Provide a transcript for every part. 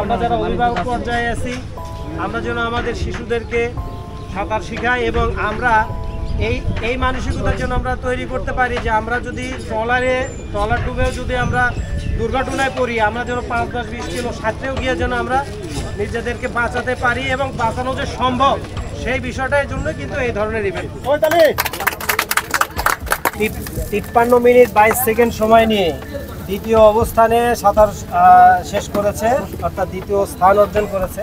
আমরা যারা অভিভাবক পর্যায়ে আছি আমরা যেন আমাদের শিশুদেরকে সাঁতার শেখাই এবং আমরা এই মানসিকতার জন্য আমরা তৈরি করতে পারি যে আমরা যদি ট্রলার ডুবেও যদি আমরা দুর্ঘটনায় পড়ি আমরা যেন ৫-১০-২০ কিলো সাঁতরেও গিয়ে যেন আমরা নিজেদেরকে বাঁচাতে পারি এবং বাঁচানো যে সম্ভব সেই বিষয়টার জন্য কিন্তু এই ধরনের ইভেন্ট। ৫৩ মিনিট ২২ সেকেন্ড সময় নিয়ে দ্বিতীয় অবস্থানে সাঁতার শেষ করেছে, অর্থাৎ দ্বিতীয় স্থান অর্জন করেছে।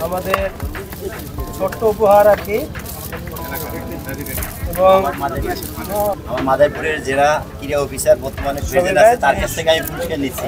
আমাদের ছোট্ট উপহার আর কি। এবং আমার মাদারীপুরের জেলা ক্রীড়া অফিসার বর্তমানে প্রেজেন্ট আছে, তার কাছ থেকে আমি পুরস্কার নিচ্ছি।